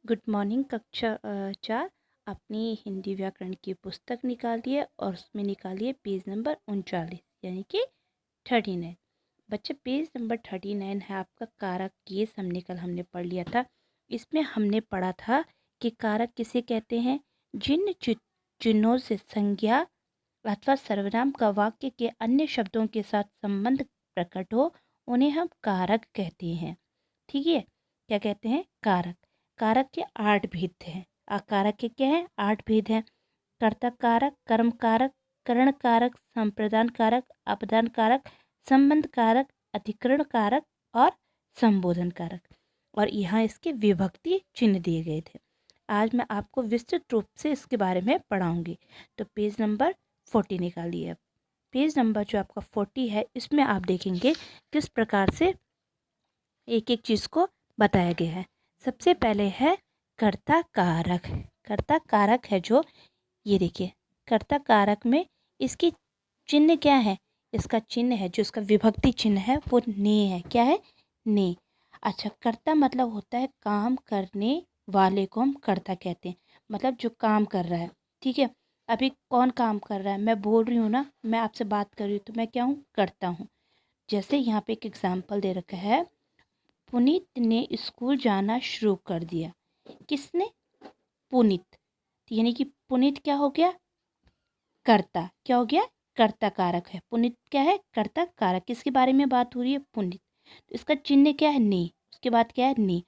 Good morning कक्षा 4। अपनी हिंदी व्याकरण की पुस्तक निकालिए और उसमें निकालिए पेज नंबर 39 यानी कि 39। बच्चे पेज नंबर 39 है आपका कारक केस। हमने पढ़ लिया था। इसमें हमने पढ़ा था कि कारक किसे कहते हैं। जिन चिन्हों से संज्ञा अथवा सर्वनाम का वाक्य के अन्य शब्दों के साथ संबंध प्रकट हो उन्हें हम कारक कहते हैं। ठीक है, क्या कहते हैं? कारक। कारक के 8 भेद हैं। कारक के क्या है? 8 भेद हैं। कर्ता कारक, कर्म कारक, करण कारक, संप्रदान कारक, अपदान कारक, संबंध कारक, अधिकरण कारक और संबोधन कारक। और यहाँ इसके विभक्ति चिन्ह दिए गए थे। आज मैं आपको विस्तृत रूप से इसके बारे में पढ़ाऊंगी। तो पेज नंबर 40 निकालिए। पेज नंबर जो आपका 40 है इसमें आप देखेंगे किस प्रकार से एक एक चीज़ को बताया गया है। सबसे पहले है कर्ता कारक। कर्ता कारक है जो, ये देखिए, कर्ता कारक में इसकी चिन्ह क्या है? इसका चिन्ह है जो इसका विभक्ति चिन्ह है वो ने है। क्या है? ने। अच्छा, कर्ता मतलब होता है काम करने वाले को हम कर्ता कहते हैं। मतलब जो काम कर रहा है। ठीक है, अभी कौन काम कर रहा है? मैं बोल रही हूँ ना, मैं आपसे बात कर रही हूँ तो मैं क्या हूँ? करता हूँ। जैसे यहाँ पे एक एग्जाम्पल दे रखा है, पुनीत ने स्कूल जाना शुरू कर दिया। किसने? पुनीत। तो यानी कि पुनीत क्या हो गया? कर्ता। क्या हो गया? कर्ता कारक है। पुनीत क्या है? कर्ता कारक। किसके बारे में बात हो रही है? पुनीत। तो इसका चिन्ह क्या है? ने। उसके बाद क्या है? ने।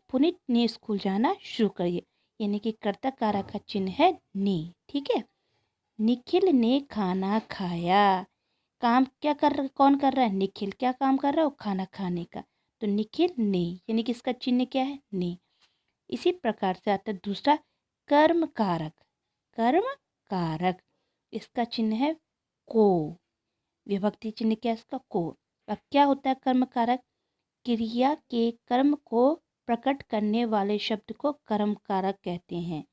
पुनीत ने स्कूल जाना शुरू कर दिया, यानी कि कर्ता कारक का चिन्ह है ने। ठीक है। निखिल ने खाना खाया। काम क्या कर रहा, कौन कर रहा है? निखिल। क्या काम कर रहा है? वो खाना खाने का। तो निखिल ने, यानी कि इसका चिन्ह क्या है? ने। इसी प्रकार से आता है दूसरा कर्म कारक। कर्म कारक, इसका चिन्ह है को। विभक्ति चिन्ह क्या है इसका? को। अब क्या होता है कर्म कारक? क्रिया के कर्म को प्रकट करने वाले शब्द को कर्म कारक कहते हैं।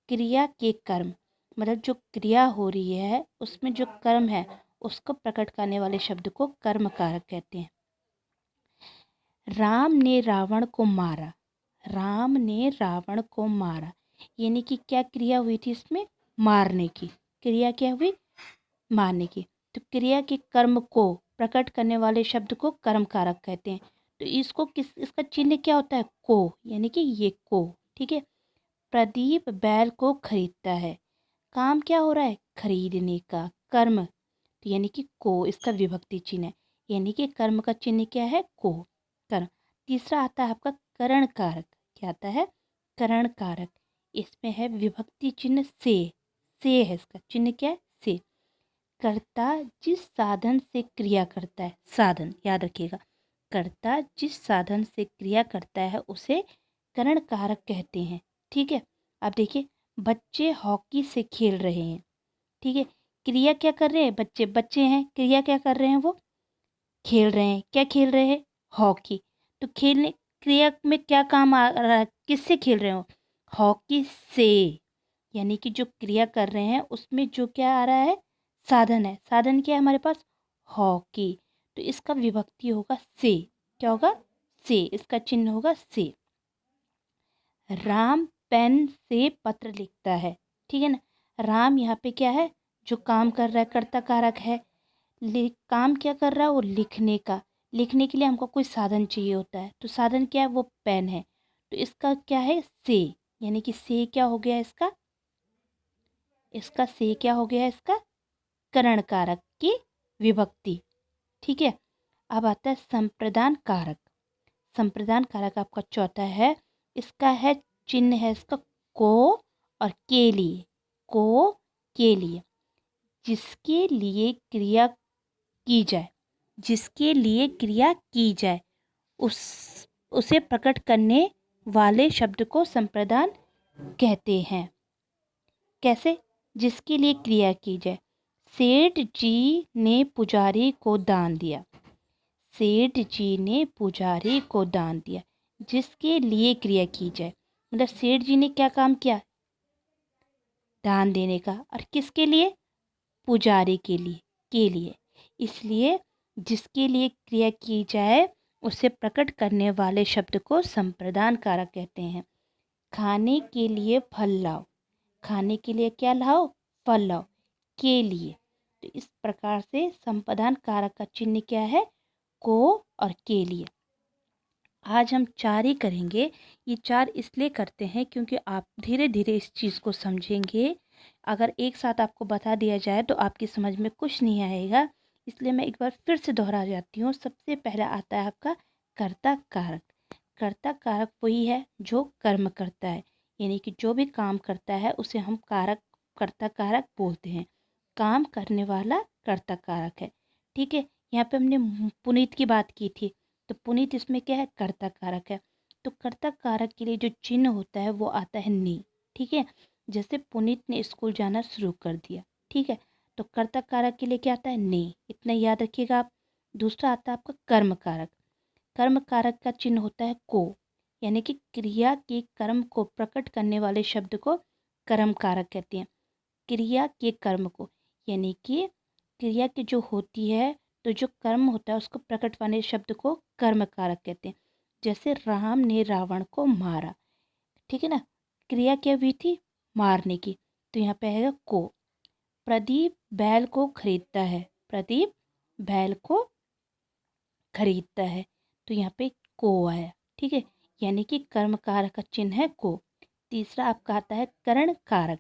क्रिया के कर्म मतलब जो क्रिया हो रही है उसमें जो कर्म है उसको प्रकट करने वाले शब्द को कर्म कारक कहते हैं। राम ने रावण को मारा। राम ने रावण को मारा, यानी कि क्या क्रिया हुई थी इसमें? मारने की। क्रिया क्या हुई? मारने की। तो क्रिया के कर्म को प्रकट करने वाले शब्द को कर्म कारक कहते हैं। तो इसका चिन्ह क्या होता है? को, यानी कि ये को। ठीक है। प्रदीप बैल को खरीदता है। काम क्या हो रहा है? खरीदने का। कर्म, तो यानी कि को, इसका विभक्ति चिन्ह है। यानी कि कर्म का चिन्ह क्या है? को। कर्म। तीसरा आता है आपका करण कारक। क्या आता है? करण कारक। इसमें है विभक्ति चिन्ह से। से है इसका चिन्ह। क्या है? से। कर्ता जिस साधन से क्रिया करता है, साधन याद रखिएगा, कर्ता जिस साधन से क्रिया करता है उसे करण कारक कहते हैं। ठीक है। अब देखिए, बच्चे हॉकी से खेल रहे हैं। ठीक है। क्रिया क्या कर रहे हैं? बच्चे, बच्चे हैं, क्रिया क्या कर रहे हैं? वो खेल रहे हैं। क्या खेल रहे हैं? हॉकी। तो खेलने क्रिया में क्या काम आ रहा है? किससे खेल रहे हो? हॉकी से। यानी कि जो क्रिया कर रहे हैं उसमें जो क्या आ रहा है? साधन है। साधन क्या है हमारे पास? हॉकी। तो इसका विभक्ति होगा से। क्या होगा? से। इसका चिन्ह होगा से। राम पेन से पत्र लिखता है। ठीक है ना। राम यहाँ पे क्या है? जो काम कर रहा है, कर्ता कारक है। काम क्या कर रहा है? वो लिखने का। लिखने के लिए हमको कोई साधन चाहिए होता है, तो साधन क्या है? वो पेन है। तो इसका क्या है? से। यानी कि से क्या हो गया इसका? इसका से क्या हो गया? इसका करण कारक की विभक्ति। ठीक है। अब आता है संप्रदान कारक। संप्रदान कारक आपका चौथा है। इसका है चिन्ह है इसका को और के लिए। को, के लिए। जिसके लिए क्रिया की जाए, जिसके लिए क्रिया की जाए उस उसे प्रकट करने वाले शब्द को संप्रदान कहते हैं। कैसे? जिसके लिए क्रिया की जाए। सेठ जी ने पुजारी को दान दिया। सेठ जी ने पुजारी को दान दिया। जिसके लिए क्रिया की जाए, मतलब सेठ जी ने क्या काम किया? दान देने का। और किसके लिए? पुजारी के लिए। के लिए। इसलिए जिसके लिए क्रिया की जाए उसे प्रकट करने वाले शब्द को संप्रदान कारक कहते हैं। खाने के लिए फल लाओ, खाने के लिए क्या लाओ, फल लाओ, के लिए। तो इस प्रकार से संप्रदान कारक का चिन्ह क्या है, को और के लिए। आज हम 4 ही करेंगे। ये 4 इसलिए करते हैं क्योंकि आप धीरे धीरे इस चीज़ को समझेंगे। अगर एक साथ आपको बता दिया जाए तो आपकी समझ में कुछ नहीं आएगा, इसलिए मैं एक बार फिर से दोहरा जाती हूँ। सबसे पहला आता है आपका कर्ता कारक। कर्ता कारक वही है जो कर्म करता है, यानी कि जो भी काम करता है उसे हम कारक, कर्ता कारक बोलते हैं। काम करने वाला कर्ता कारक है। ठीक है, यहाँ पे हमने पुनीत की बात की थी, तो पुनीत इसमें क्या है, कर्ता कारक है। तो कर्ता कारक के लिए जो चिन्ह होता है वो आता है ने। ठीक है, जैसे पुनीत ने स्कूल जाना शुरू कर दिया, ठीक है, तो कर्ता कारक के लिए क्या आता है, ने। इतना याद रखिएगा आप। दूसरा आता है आपका कर्म कारक। कर्म कारक का चिन्ह होता है को, यानी कि क्रिया के कर्म को प्रकट करने वाले शब्द को कर्म कारक कहते हैं। क्रिया के कर्म को, यानी कि क्रिया की जो होती है, तो जो कर्म होता है उसको प्रकट वाले शब्द को कर्म कारक कहते हैं। जैसे राम ने रावण को मारा, ठीक है ना, क्रिया क्या हुई थी, मारने की, तो यहाँ पे आएगा को। प्रदीप बैल को खरीदता है, प्रदीप बैल को खरीदता है, तो यहाँ पे को आया। ठीक है, यानी कि कर्म कारक का चिन्ह है को। तीसरा आपका आता है करण कारक,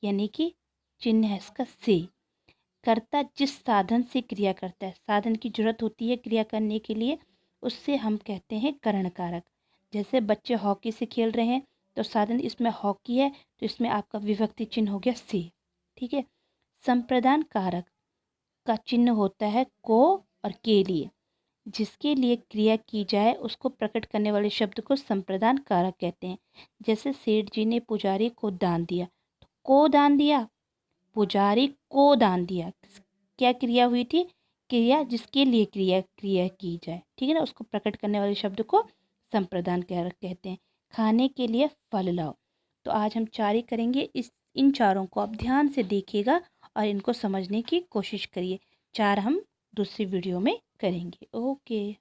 यानी कि चिन्ह है इसका से। कर्ता जिस साधन से क्रिया करता है, साधन की जरूरत होती है क्रिया करने के लिए, उससे हम कहते हैं करण कारक। जैसे बच्चे हॉकी से खेल रहे हैं, तो साधन इसमें हॉकी है, तो इसमें आपका विभक्ति चिन्ह हो गया से। ठीक है, संप्रदान कारक का चिन्ह होता है को और के लिए। जिसके लिए क्रिया की जाए उसको प्रकट करने वाले शब्द को संप्रदान कारक कहते हैं। जैसे सेठ जी ने पुजारी को दान दिया, तो को दान दिया, पुजारी को दान दिया। क्या क्रिया हुई थी, क्रिया जिसके लिए क्रिया क्रिया की जाए, ठीक है ना, उसको प्रकट करने वाले शब्द को संप्रदान कारक कहते हैं। खाने के लिए फल लाओ, तो आज हम 4 ही करेंगे। इन चारों को आप ध्यान से देखिएगा और इनको समझने की कोशिश करिए। 4 हम दूसरी वीडियो में करेंगे। ओके।